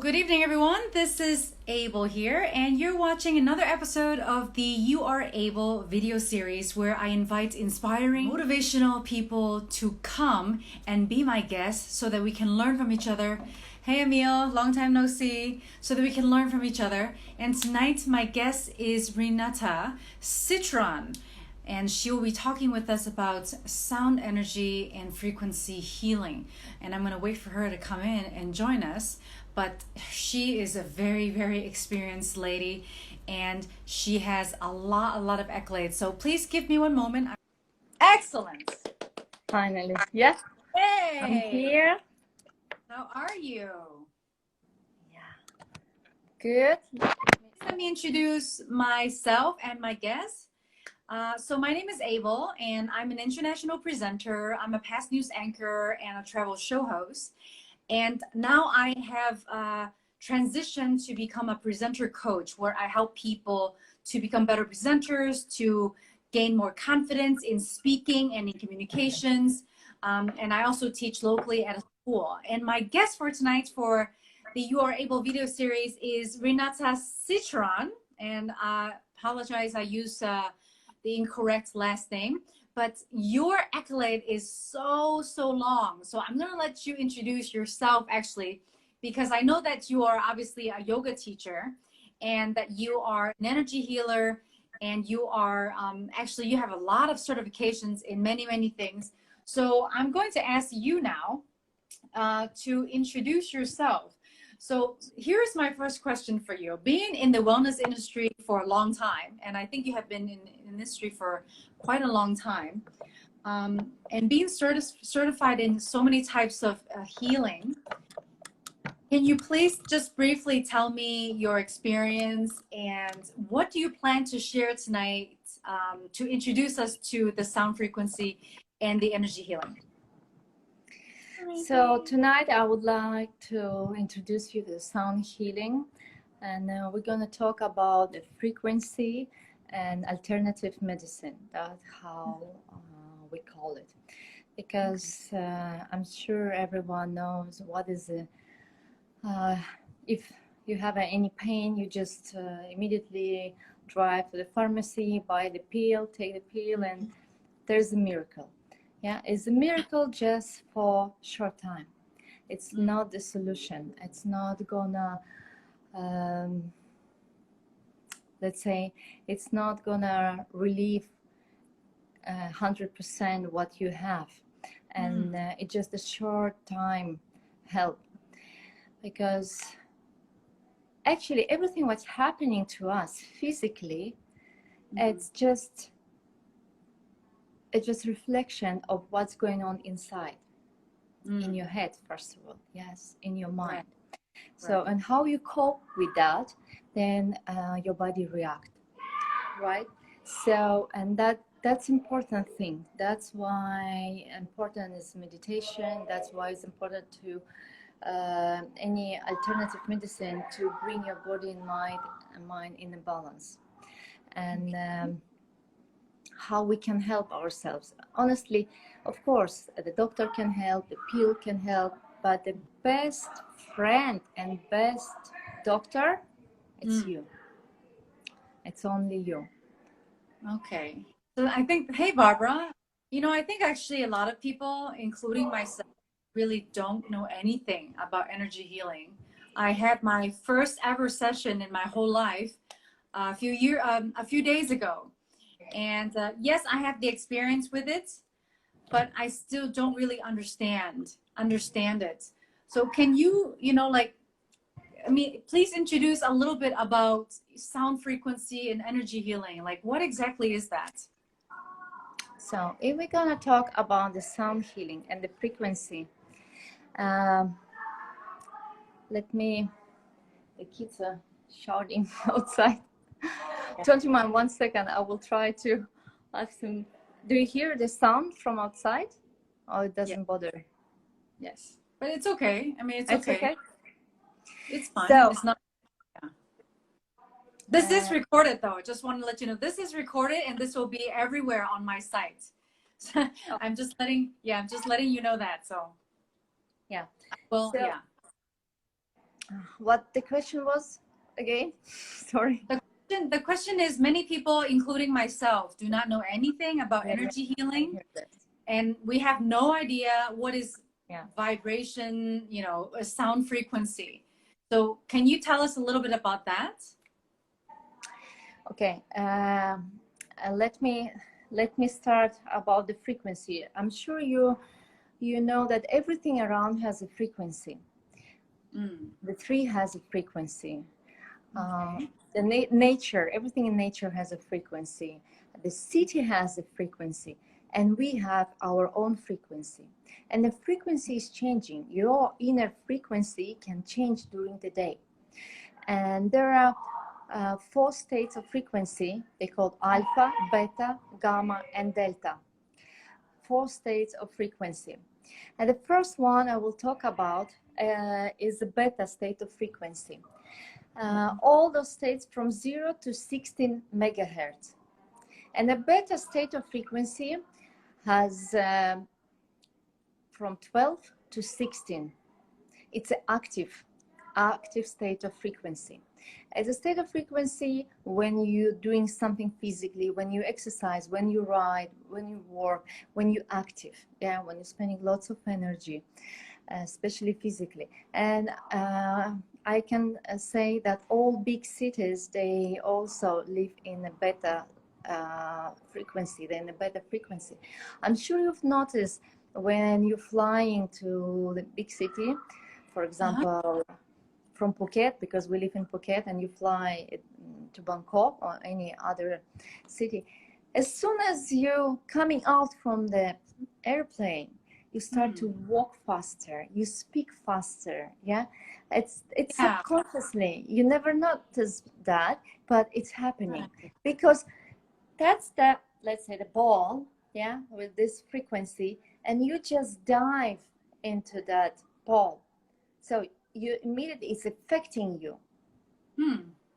Good evening, everyone. This is Abel here, and you're watching another episode of the You Are Able video series where I invite inspiring, motivational people to come and be my guests so that we can learn from each other. Hey, Emil, long time no see, so that we can learn from each other. And tonight, my guest is Renata Citron, and she will be talking with us about sound energy and frequency healing. And I'm going to wait for her to come in and join us. But she is a very, very experienced lady, and she has a lot of accolades. So please give me one moment. Excellent. Finally. Yes. Hey. I'm here. How are you? Yeah. Good. Let me introduce myself and my guest. So my name is Abel, and I'm an international presenter. I'm a past news anchor and a travel show host. And now I have transitioned to become a presenter coach, where I help people to become better presenters, to gain more confidence in speaking and in communications. And I also teach locally at a school. And my guest for tonight for the You Are Able video series is Renata Citron. And I apologize, I use the incorrect last name. But your accolade is so long. So I'm going to let you introduce yourself, actually, because I know that you are obviously a yoga teacher and that you are an energy healer, and you are actually, you have a lot of certifications in many things. So I'm going to ask you now to introduce yourself. So here's my first question for you. Being in the wellness industry for a long time, and I think you have been in the industry for quite a long time, and being certified in so many types of healing, can you please just briefly tell me your experience and what do you plan to share tonight to introduce us to the sound frequency and the energy healing? So tonight I would like to introduce you to sound healing, and we're going to talk about the frequency and alternative medicine. That's how we call it, because I'm sure everyone knows what is it. If you have any pain, you just immediately drive to the pharmacy, buy the pill, take the pill, and there's a miracle. Yeah, it's a miracle just for short time. It's not the solution. It's not gonna, let's say, it's not gonna relieve 100% what you have, and it's just a short time help. Because actually, everything what's happening to us physically, it's just reflection of what's going on inside, in your head, first of all, yes, in your mind. So, and how you cope with that, then your body react, right? So, and that's important thing. That's why important is meditation. That's why it's important to any alternative medicine to bring your body and mind in a balance. And how we can help ourselves. Honestly, of course, the doctor can help, the pill can help, but the best friend and best doctor, it's you. It's only you. Okay. So I think, hey, Barbara, I think actually a lot of people, including myself, really don't know anything about energy healing. I had my first ever session in my whole life a few days ago. And yes, I have the experience with it, but I still don't really understand it. So can you, please introduce a little bit about sound frequency and energy healing. Like, what exactly is that? So if we're gonna talk about the sound healing and the frequency, the kids are shouting outside. Gentlemen, 1 second, I will try to ask them. Do you hear the sound from outside? Or it doesn't bother? Yes, but it's okay. I mean, it's okay. It's fine. So, it's not. Yeah. This is recorded, though. I just want to let you know this is recorded, and this will be everywhere on my site. So I'm just letting you know that. So yeah. well, so, yeah. What the question was again? Sorry. The question is, many people, including myself, do not know anything about Yeah, energy I healing, hear that. and we have no idea what is Yeah. vibration, you know, a sound frequency. So can you tell us a little bit about that? Okay. Let me start about the frequency. I'm sure you know that everything around has a frequency. The tree has a frequency. Okay. The nature, everything in nature has a frequency. The city has a frequency, and we have our own frequency. And the frequency is changing. Your inner frequency can change during the day. And there are 4 states of frequency. They called alpha, beta, gamma, and delta. 4 states of frequency. And the first one I will talk about is the beta state of frequency. All those states from 0 to 16 megahertz. And the beta state of frequency has from 12 to 16. It's an active state of frequency. It's a state of frequency when you're doing something physically, when you exercise, when you ride, when you work, when you're active, yeah, when you're spending lots of energy, especially physically. And I can say that all big cities, they also live in a beta frequency. They're in a beta frequency. I'm sure you've noticed when you're flying to the big city, for example, from Phuket, because we live in Phuket, and you fly to Bangkok or any other city. As soon as you're coming out from the airplane, you start to walk faster, you speak faster, yeah? It's subconsciously, you never notice that, but it's happening. Because that's the, let's say, the ball, yeah, with this frequency, and you just dive into that ball. So you immediately, it's affecting you.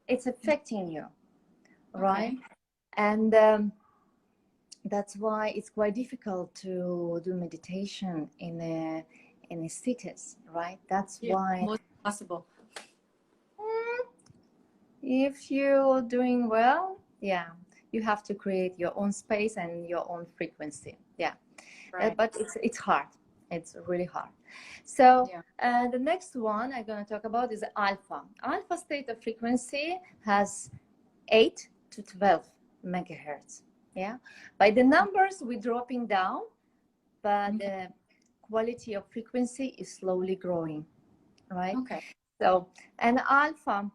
It's affecting you, right? Okay. And that's why it's quite difficult to do meditation in a cities, right? That's why most possible. If you're doing well, yeah, you have to create your own space and your own frequency. Yeah, right. But it's hard. It's really hard. So the next one I'm going to talk about is alpha. Alpha state of frequency has 8 to 12 megahertz. Yeah, by the numbers we're dropping down, but the quality of frequency is slowly growing, right? Okay. So, and alpha,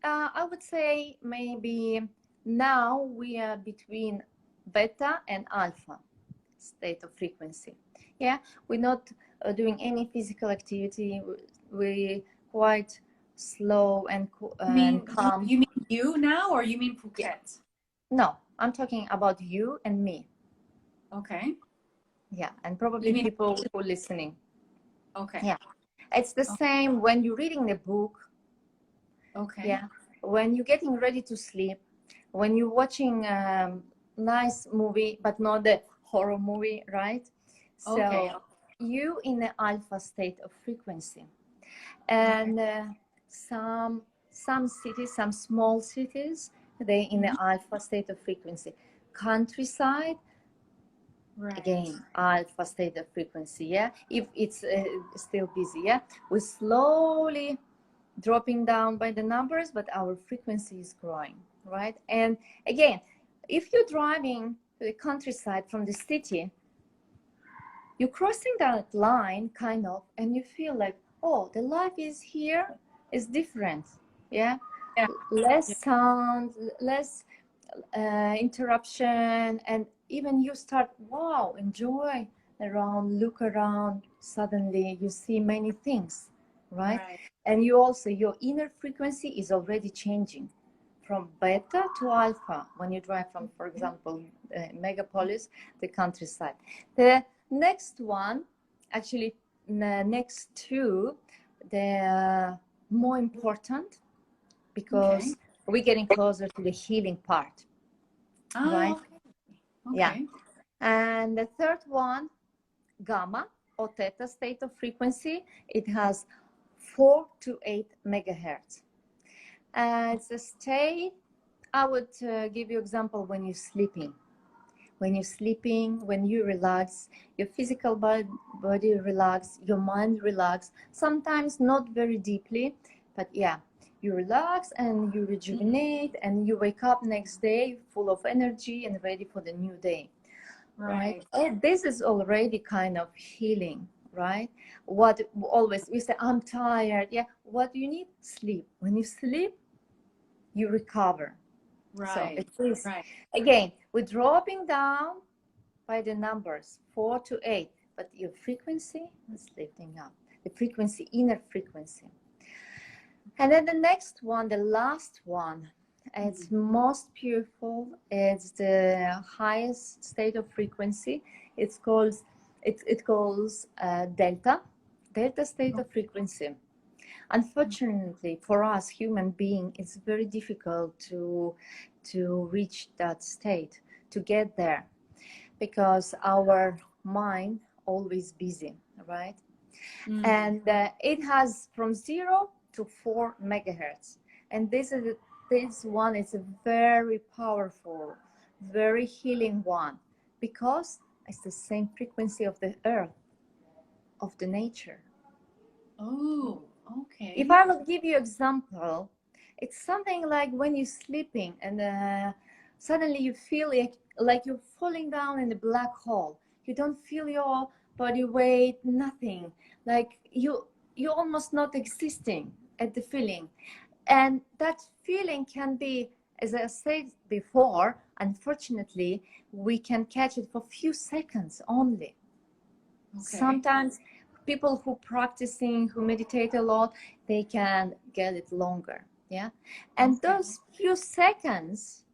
I would say maybe now we are between beta and alpha state of frequency. Yeah, we're not doing any physical activity. We're quite slow and calm. You mean you now, or you mean Phuket? Yeah. No, I'm talking about you and me. Okay. Yeah, and probably people who are listening. Okay. Yeah, it's the same when you're reading the book. Okay. Yeah, when you're getting ready to sleep, when you're watching a nice movie, but not the horror movie, right? So you in the alpha state of frequency. And some cities, some small cities, they in the alpha state of frequency. Countryside, again, alpha state of frequency, yeah? If it's still busy, yeah? We're slowly dropping down by the numbers, but our frequency is growing, right? And again, if you're driving to the countryside from the city, you're crossing that line kind of, and you feel like, oh, the life is here is different, yeah? Less sound, less interruption, and even you start, wow, enjoy around, look around, suddenly you see many things, right? And you also, your inner frequency is already changing from beta to alpha when you drive from, for example, megapolis, the countryside. The next one, actually, the next two, they're more important because we're getting closer to the healing part, right? Yeah. And the third one, gamma or theta state of frequency, it has 4 to 8 megahertz. It's a state. I would give you example when you're sleeping. When you're sleeping, when you relax, your physical body relax, your mind relax, sometimes not very deeply, but yeah, you relax and you rejuvenate and you wake up next day full of energy and ready for the new day, right? And this is already kind of healing, right? What always we say, I'm tired. Yeah, what do you need? Sleep. When you sleep, you recover. So it is, again, we're dropping down by the numbers 4 to 8, but your frequency is lifting up, the frequency, inner frequency. And then the next one, the last one, it's most beautiful. It's the highest state of frequency. It calls delta state of frequency. Unfortunately, for us human beings, it's very difficult to reach that state, to get there, because our mind always busy, right? And it has from 0 to 4 megahertz, and this one is a very powerful, very healing one, because it's the same frequency of the earth, of the nature. Oh, okay. If I would give you example, it's something like when you're sleeping and suddenly you feel like you're falling down in a black hole. You don't feel your body weight, nothing. Like you're almost not existing at the feeling. And that feeling can be, as I said before, unfortunately, we can catch it for a few seconds only. Okay. Sometimes people who practicing, who meditate a lot, they can get it longer. Yeah. And those few seconds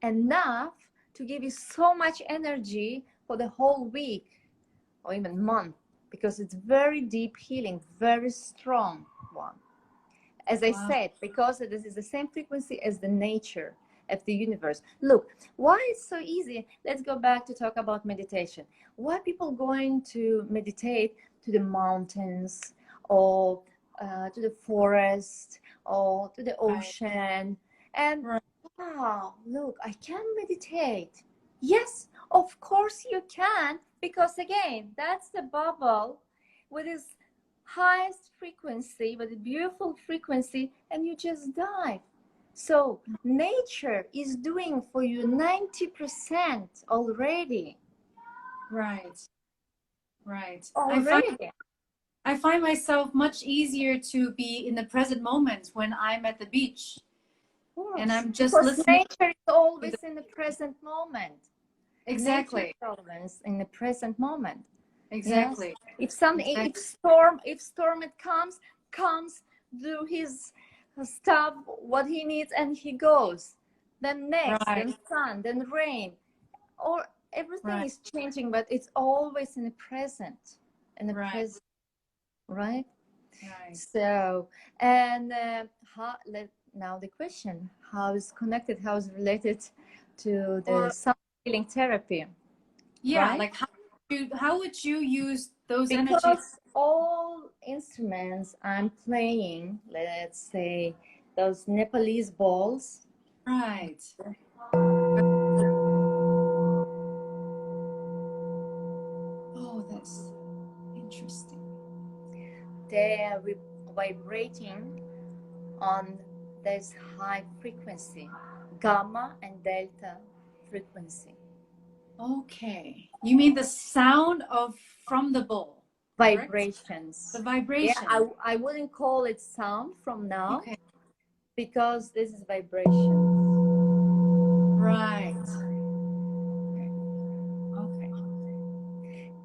enough to give you so much energy for the whole week or even month, because it's very deep healing, very strong one. As I said, because this is the same frequency as the nature of the universe. Look, why it's so easy? Let's go back to talk about meditation. Why people going to meditate to the mountains or to the forest or to the ocean? And wow, look, I can meditate. Yes, of course you can, because again, that's the bubble with this highest frequency, with a beautiful frequency, and you just dive. So nature is doing for you 90% already. Right. Already. I find myself much easier to be in the present moment when I'm at the beach. And I'm just because listening. Nature is always in the present moment. Exactly. Nature is always in the present moment. Exactly. Yes? If storm it comes, do his stuff, what he needs, and he goes. Then next, then sun, then rain, or everything is changing, but it's always in the present, present, right? So, and now the question: how is connected? How is related to the sound healing therapy? Yeah, right? Like how would you use those energies? Because all instruments I'm playing, let's say those Nepalese balls. Right. Oh, that's interesting. They are vibrating on this high frequency, gamma and delta frequency. Okay. You mean the sound from the bowl? Vibrations. Correct? The vibration. Yeah, I wouldn't call it sound from now, because this is vibration. Right. Okay.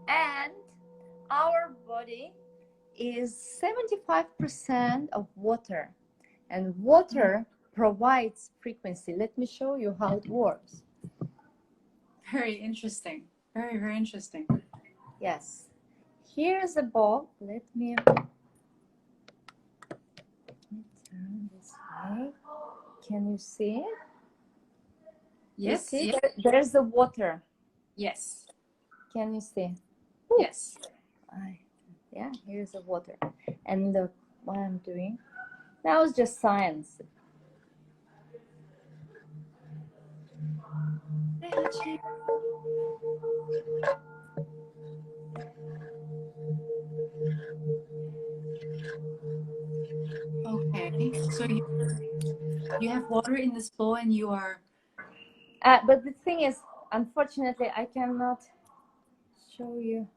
And our body is 75% of water, and water provides frequency. Let me show you how it works. Very interesting. Very, very interesting. Yes. Here's a ball. Let me turn this way. Can you see it? Yes. You see, there's the water. Yes. Can you see? Yes. Yeah, here's the water. And look, what I'm doing. That was just science. Okay, so you have water in this bowl and you are... But the thing is, unfortunately, I cannot show you.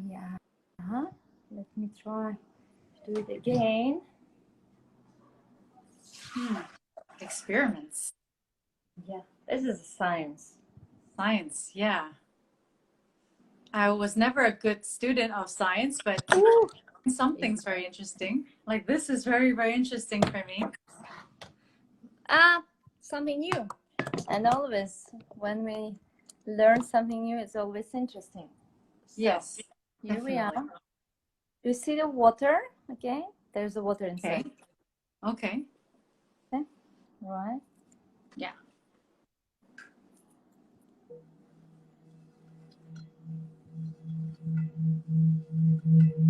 Yeah. Let me try to do it again. Experiments. Yeah, this is science. Science, yeah. I was never a good student of science, but something's very interesting. Like this is very, very interesting for me. Something new. And always, when we learn something new, it's always interesting. So, Yes, here definitely. we are. You see the water? Okay, there's the water inside. Okay. Okay. Right. Yeah.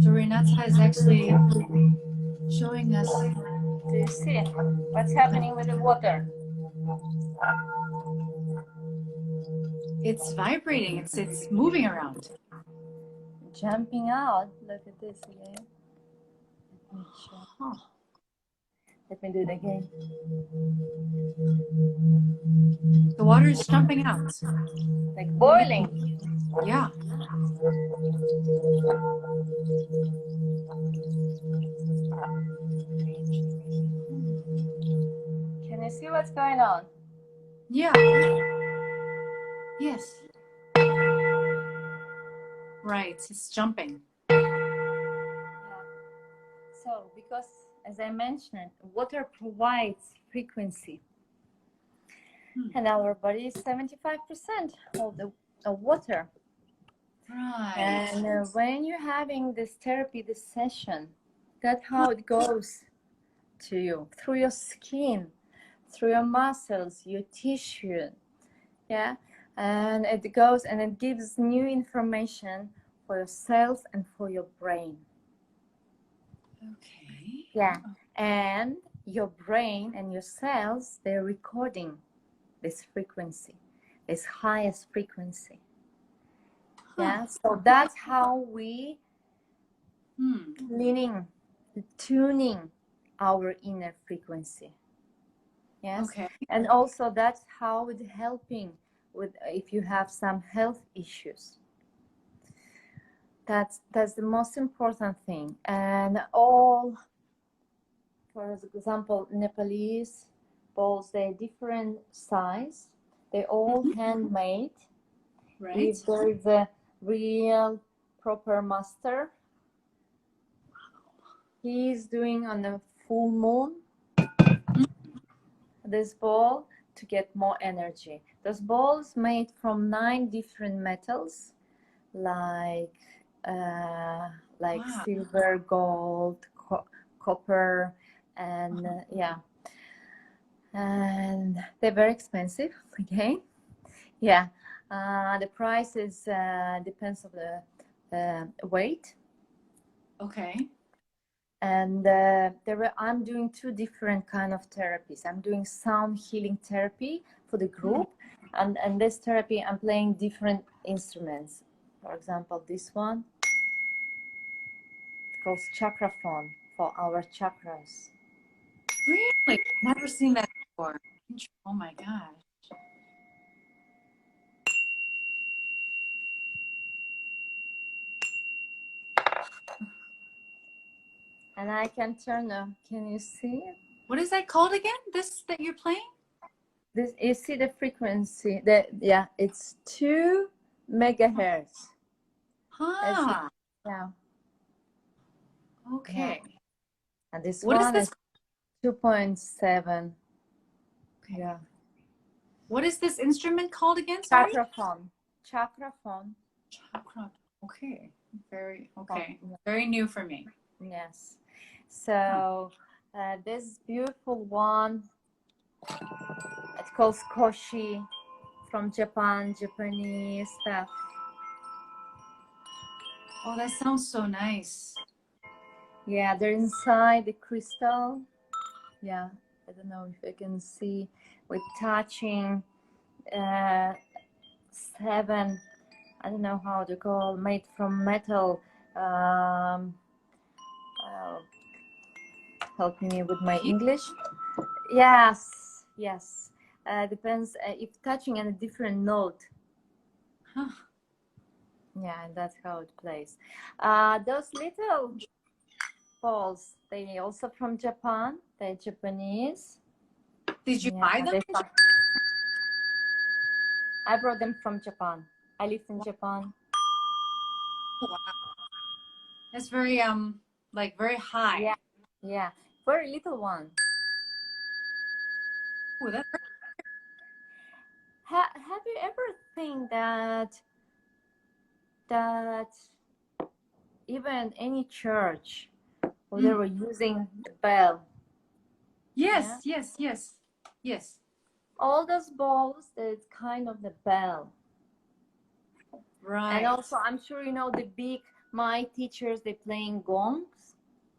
So Renata is actually showing us. Do you see what's happening with the water? It's vibrating. It's moving around. Jumping out. Look at this again. Let me do it again. The water is jumping out. Like boiling. Yeah. Can you see what's going on? Yeah. Yes. Right. It's jumping. So, because as I mentioned, water provides frequency. And our body is 75% of water. Right. And when you're having this therapy, this session, that's how it goes to you, through your skin, through your muscles, your tissue. Yeah. And it goes and it gives new information for your cells and for your brain. Okay. Yeah. And your brain and your cells, they're recording this frequency, this highest frequency. Yeah. So that's how we cleaning, tuning our inner frequency. Yes. Okay. And also that's how it's helping with if you have some health issues. That's the most important thing. And all, for example, Nepalese bowls, they're different size. They're all handmade. Right. If there is a real proper master, he's doing on the full moon this bowl to get more energy. This bowl is made from 9 different metals, like silver, gold, copper, and yeah, and they're very expensive. Okay, yeah, the price is depends on the weight. Okay. And I'm doing 2 different kind of therapies. I'm doing sound healing therapy for the group, and this therapy I'm playing different instruments. For example, this one, it calls chakraphone for our chakras. Really? Never seen that before. Oh my gosh. And I can turn can you see it? What is that called again? This that you're playing? This, you see the frequency? Yeah, it's 2 megahertz. Yeah. Okay. Yeah. And this What one is this? 2.7. Okay. Yeah. What is this instrument called again? Sorry. Chakraphone. Chakraphone. Chakra. Okay. Very new for me. Yes. So this beautiful one, it calls koshi from Japan, Japanese stuff. Oh, that sounds so nice. Yeah, they're inside the crystal. Yeah, I don't know if you can see. We're touching uh, 7. I don't know how to call, made from metal. Um, uh, Help me with my English. Yes, yes. Depends if touching on a different note. Huh. Yeah, and that's how it plays. Those little balls, they also from Japan. They're Japanese. Did you Yeah, buy them? I brought them from Japan. I lived in Japan. Wow. That's very like very high. Yeah, yeah, very little one. Oh, that's Have you ever think that even any church where they were using the bell? Yeah, yes, yes, yes, yes. all those balls, there's kind of the bell. And Right. also, I'm sure you know the big, my teachers, they playing gongs.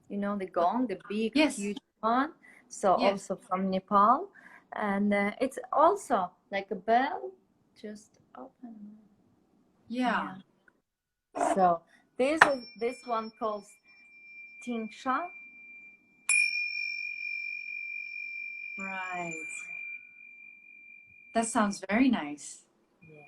You know the gong, the big, Yes, huge one. So yes. also from Nepal. And it's also like a bell, just open. Yeah. Yeah. So this one called Tingsha. Right. That sounds very nice. Yes.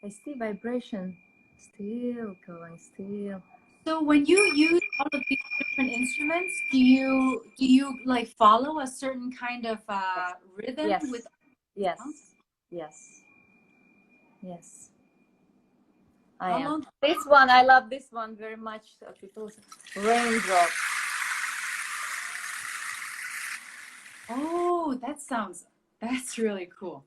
I see vibration still going, still. So when you use all of these different instruments, do you like follow a certain kind of rhythm Yes, with yes, sounds? yes, yes. I How am. long? This one, I love this one very much. People's raindrops. Oh, that's really cool.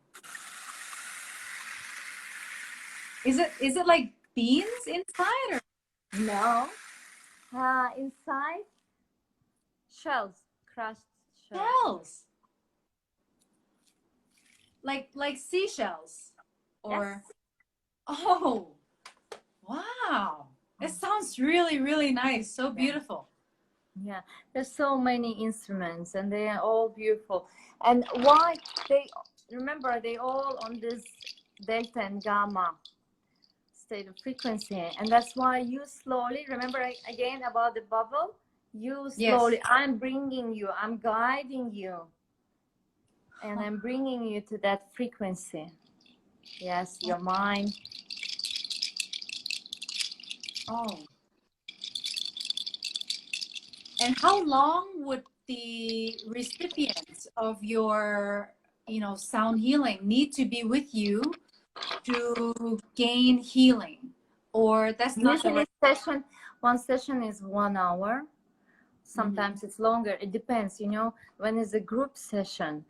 Is it like beans inside or No. Inside shells, crushed shells. shells? Like seashells? Yes. Or oh, wow. It sounds really, really nice. So Yeah. beautiful. Yeah. There's so many instruments, and they are all beautiful. And why they remember they all on this delta and gamma state of frequency, and that's why you slowly remember again about the bubble. You Yes. slowly, I'm bringing you, I'm guiding you, and I'm bringing you to that frequency. Yes, your mind. Oh. And how long would the recipients of your, sound healing need to be with you to gain healing? Or that's not the Usually right. one session is 1 hour. Mhm. Sometimes it's longer. It depends, when it's a group session.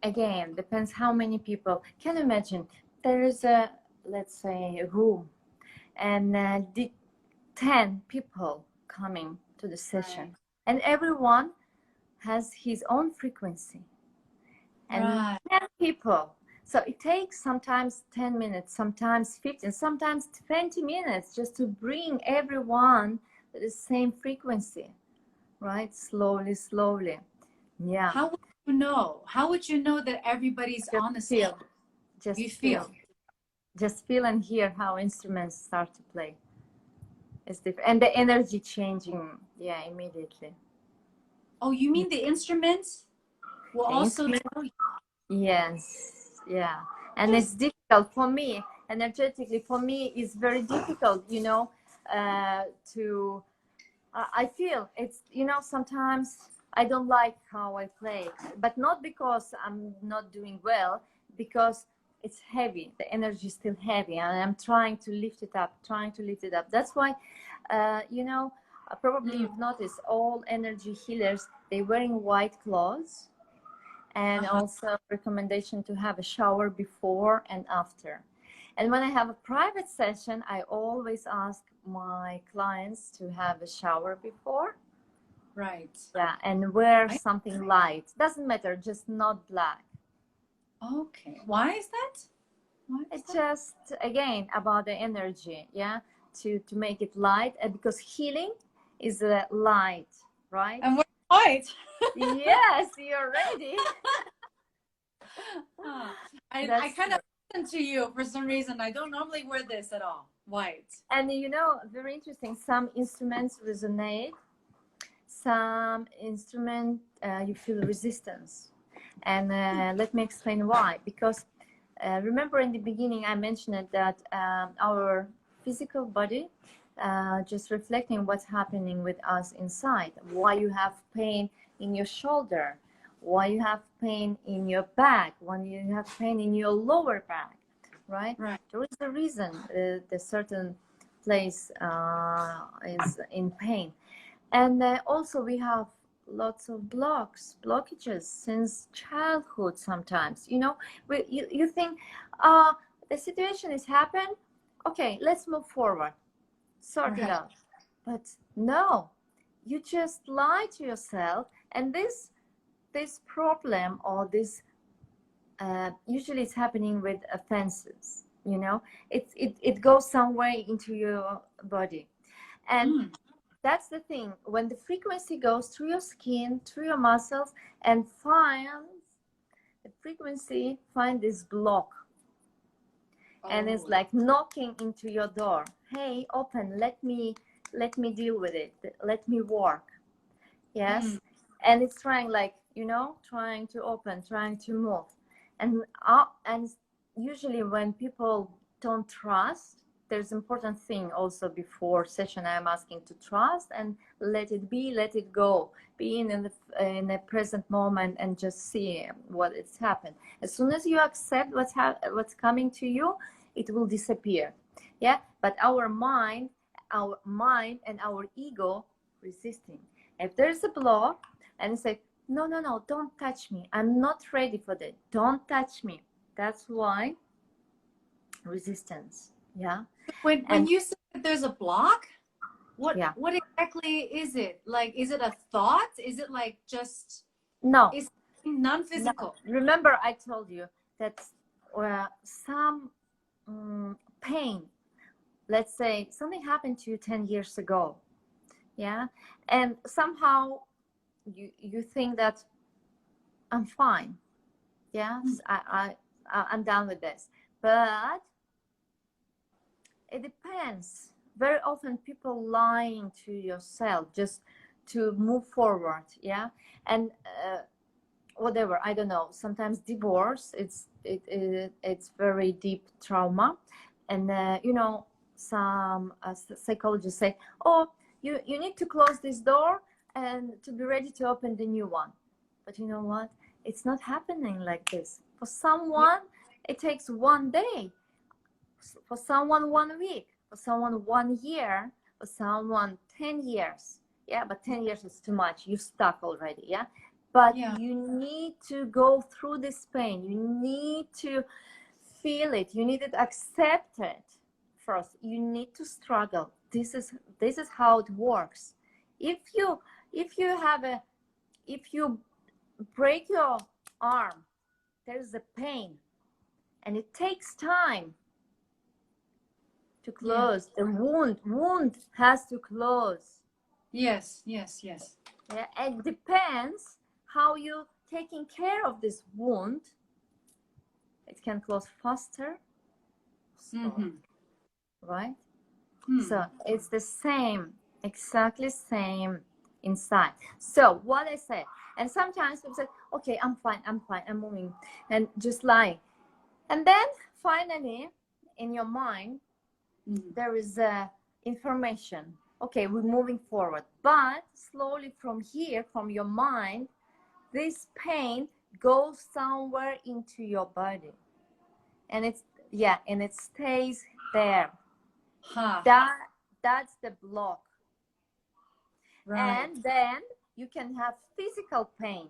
Again, depends how many people. Can you imagine? There is let's say, a room, and the 10 people coming to the session, Right. and everyone has his own frequency, and Right. 10 people. So it takes sometimes 10 minutes, sometimes 15, sometimes 20 minutes just to bring everyone to the same frequency, right? Slowly, slowly. Yeah. How would you know? How would you know that everybody's Just on the same? feel, just You feel, feel. just feel and hear how instruments start to play. It's different. And the energy changing, yeah, immediately. Oh, you mean the instruments will The also instrument, tell you? yes, yeah. And it's Just difficult for me, energetically, for me, it's very difficult, to, I feel it's, sometimes I don't like how I play, but not because I'm not doing well, because it's heavy. The energy is still heavy, and I'm trying to lift it up, That's why, probably you've noticed all energy healers, they're wearing white clothes, and uh-huh. also recommendation to have a shower before and after. And when I have a private session, I always ask my clients to have a shower before. Right. Yeah, and wear Right. something light. Doesn't matter, just not black. Okay. Why is that? Why is It's that? just, again, about the energy. Yeah. to make it light, because healing is light, right? And we're white. Yes, you're ready. I kind of listen to you for some reason. I don't normally wear this at all. White. And you know, very interesting. Some instruments resonate. Some instrument you feel resistance. And let me explain why. Because remember in the beginning I mentioned that our physical body just reflecting what's happening with us inside. Why you have pain in your shoulder, why you have pain in your back, when you have pain in your lower back, right? There is a reason the certain place is in pain. And also we have lots of blockages since childhood sometimes. You know, you think the situation has happened, okay, let's move forward, sort it out. But no, you just lie to yourself, and this problem or this usually it's happening with offenses, you know, it goes somewhere into your body. And that's the thing, when the frequency goes through your skin, through your muscles, and the frequency find this block, and it's like knocking into your door. Hey, open, let me deal with it, let me work. Yes. And it's trying, like, you know, trying to open, trying to move. And usually when people don't trust, there's important thing also before session. I'm asking to trust and let it be, let it go, be in the present moment and just see what it's happened. As soon as you accept what's coming to you, it will disappear. Yeah. But our mind and our ego resisting. If there's a block and say, no, don't touch me, I'm not ready for that, don't touch me, that's why resistance. Yeah. When you say that there's a block, what exactly is it? Like, is it a thought? Is it like just no? Is non-physical? No. Remember, I told you that some pain. Let's say something happened to you 10 years ago. Yeah, and somehow you think that I'm fine. Yes, I'm done with this, but it depends. Very often people lying to yourself just to move forward. Yeah. And whatever, I don't know, sometimes divorce, it's very deep trauma. And you know, some psychologists say, oh, you need to close this door and to be ready to open the new one. But you know what, it's not happening like this. For someone it takes 1 day, for someone 1 week, for someone 1 year, for someone 10 years. Yeah, but 10 years is too much, you're stuck already. Yeah. But you need to go through this pain, you need to feel it, you need to accept it first, you need to struggle. This is how it works. If you break your arm, there's a pain, and it takes time to close. The wound has to close. Yes. Yeah, it depends how you taking care of this wound. It can close faster, right? So it's the same, exactly same inside. So what I said, and sometimes people say, okay, I'm fine, I'm moving, and just lie. And then finally in your mind there is information. Okay, we're moving forward, but slowly from here, from your mind, this pain goes somewhere into your body, and it stays there. That's the block. And then you can have physical pain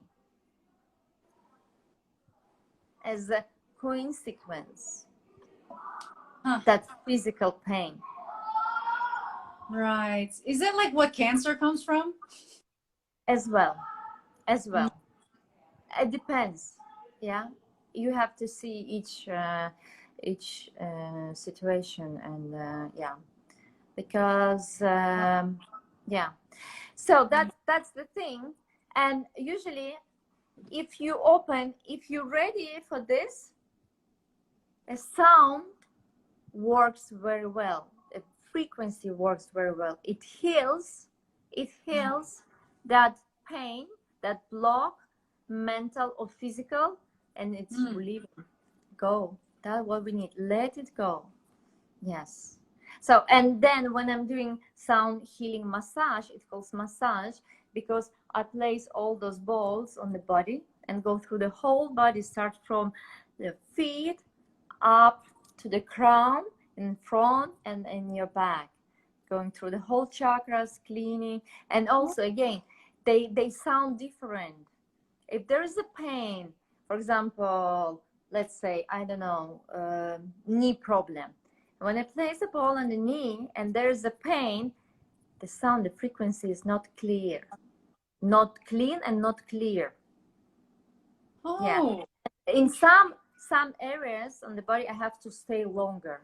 as a consequence. That's physical pain. Right. Is that like what cancer comes from? As well. It depends. Yeah. You have to see each situation, and because yeah. So that's the thing. And usually, if you're ready for this, a sound works very well. The frequency works very well. It heals that pain, that block, mental or physical, and it's relieving. Go. That's what we need. Let it go. Yes. So, and then when I'm doing sound healing massage, it calls massage because I place all those balls on the body and go through the whole body, start from the feet up to the crown, in front and in your back, going through the whole chakras, cleaning. And also, again, they sound different. If there is a pain, for example, let's say, I don't know, knee problem. When I place a ball on the knee and there is a pain, the sound, the frequency is not clear, not clean and not clear. Oh. Yeah. In some areas on the body, I have to stay longer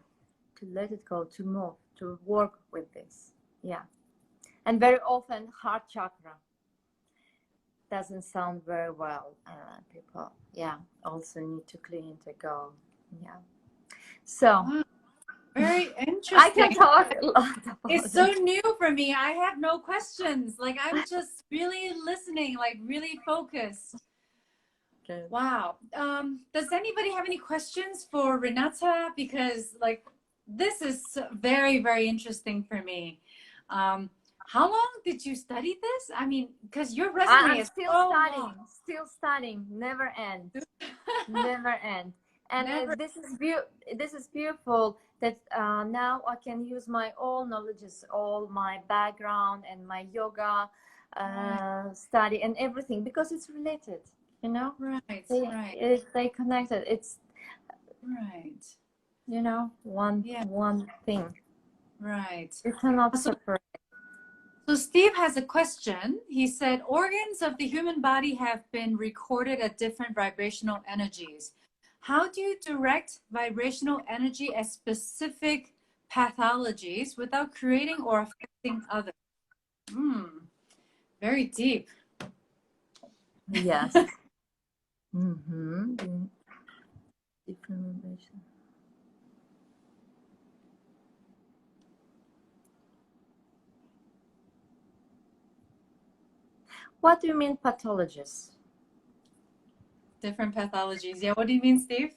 to let it go, to move, to work with this. Yeah. And very often, heart chakra doesn't sound very well. People, yeah, also need to clean to go. Yeah. So. Wow. Very interesting. I can talk a lot about it's so new for me. I have no questions. Like, I'm just really listening, like really focused. Okay. Wow. Does anybody have any questions for Renata? Because like, this is very, very interesting for me. How long did you study this? I mean, because your resume is still studying, never end, never end. And this is beautiful that now I can use my all knowledges, all my background and my yoga study and everything, because it's related, you know. Right. They connected. It's right. You know, one thing. Right. You cannot separate. So Steve has a question. He said, organs of the human body have been recorded at different vibrational energies. How do you direct vibrational energy at specific pathologies without creating or affecting others? Very deep. Yes. Different vibration. What do you mean pathologies? Different pathologies. Yeah, what do you mean, Steve?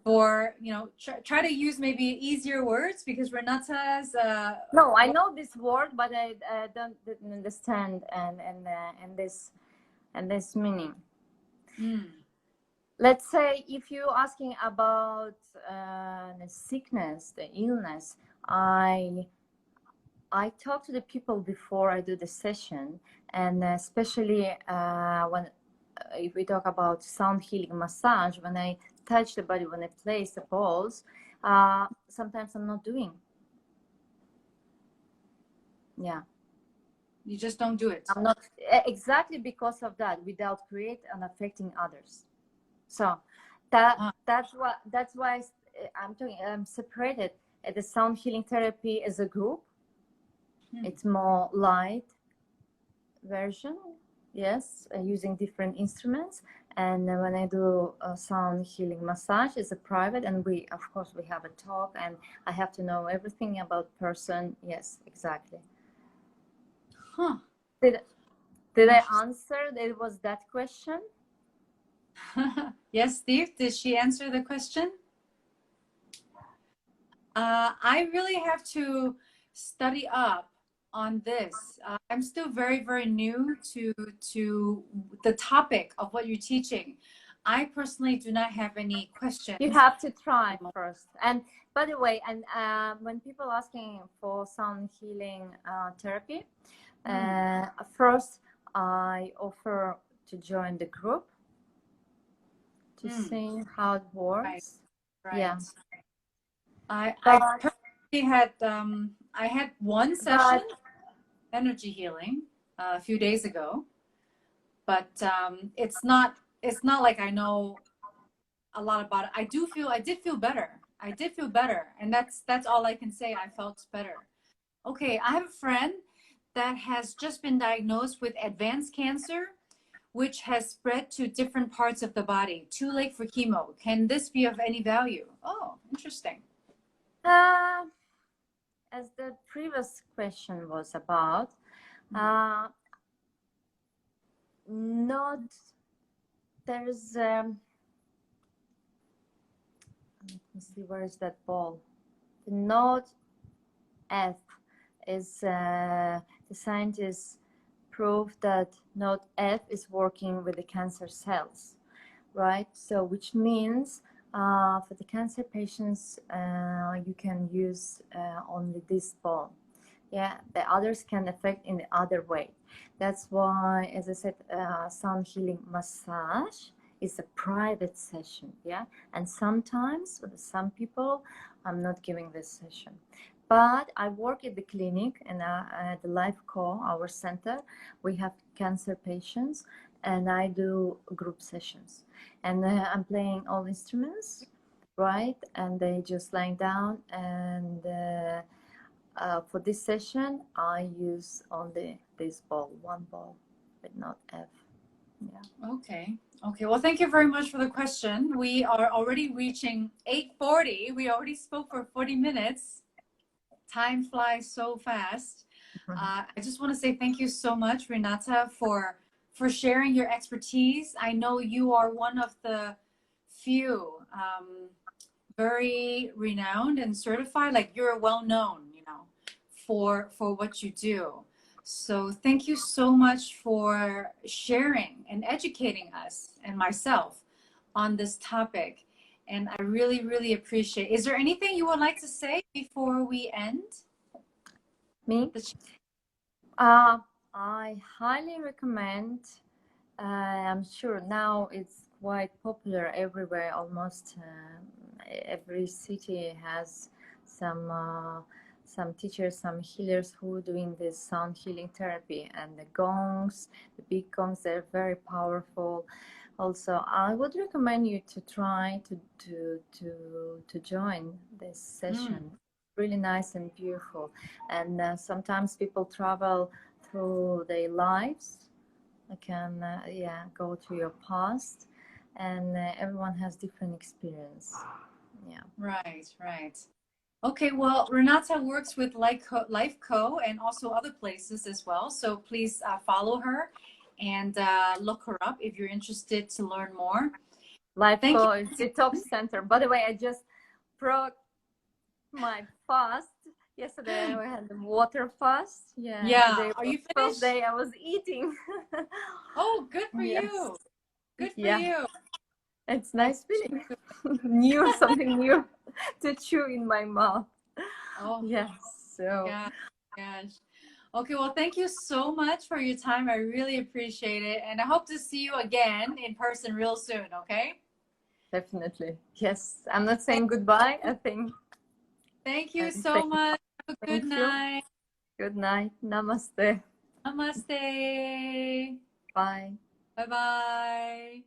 Or, you know, try to use maybe easier words, because Renata's... No, I know this word, but I didn't understand and this meaning. Let's say if you're asking about the sickness, the illness, I talk to the people before I do the session, and especially when if we talk about sound healing massage, when I touch the body, when I place the balls, sometimes I'm not doing. Yeah. You just don't do it. I'm not exactly because of that, without create and affecting others. So that's why I'm separated. The sound healing therapy is a group. It's more light version, yes, using different instruments. And when I do a sound healing massage, it's a private, and of course we have a talk, and I have to know everything about person. Yes, exactly. Huh. Did I answer? It was that question. Yes, Steve, did she answer the question? I really have to study up on this. I'm still very, very new to the topic of what you're teaching. I personally do not have any questions. You have to try first. And by the way, and when people asking for sound healing therapy, first I offer to join the group to see how it works. Right. Yeah. I personally had I had one session, energy healing, a few days ago, but it's not like I know a lot about it. I did feel better. And that's all I can say. I felt better. Okay, I have a friend that has just been diagnosed with advanced cancer, which has spread to different parts of the body. Too late for chemo. Can this be of any value? Oh, interesting. Uh, as the previous question was about, not there's let me see, where is that ball? The node F is the scientists prove that node F is working with the cancer cells, right? So which means for the cancer patients you can use only this ball. Yeah, the others can affect in the other way. That's why, as I said, sound healing massage is a private session. Yeah, and sometimes with some people, I'm not giving this session, but I work at the clinic and at the Life Co, our center. We have cancer patients, and I do group sessions, and I'm playing all instruments, right? And they just lying down and. For this session, I use only this ball, one ball, but not F. Yeah. Okay. Okay. Well, thank you very much for the question. We are already reaching 8:40. We already spoke for 40 minutes. Time flies so fast. I just want to say thank you so much, Renata, for sharing your expertise. I know you are one of the few very renowned and certified, like you're well known, you know, for what you do. So thank you so much for sharing and educating us and myself on this topic. And I really, really appreciate. Is there anything you would like to say before we end? Me? I highly recommend. I'm sure now it's quite popular everywhere. Almost every city has some teachers, some healers who are doing this sound healing therapy. And the gongs, the big gongs, they're very powerful. Also, I would recommend you to try to join this session. Really nice and beautiful. And sometimes people travel through their lives. I can go to your past, and everyone has different experience. Yeah. Right. Okay, well, Renata works with Life Co and also other places as well. So please follow her and look her up if you're interested to learn more. Life Co is the top center. By the way, I just broke my fast. Yesterday we had the water fast. Yeah. Today Are you was finished? day I was eating. Oh, good for Yes. you. Good for you. It's nice feeling. Something new to chew in my mouth. Oh, yes. So. Gosh. Okay, well, thank you so much for your time. I really appreciate it. And I hope to see you again in person real soon, okay? Definitely. Yes. I'm not saying goodbye, I think. Thank you so much. Have a good night. Good night. Namaste. Namaste. Bye. Bye-bye.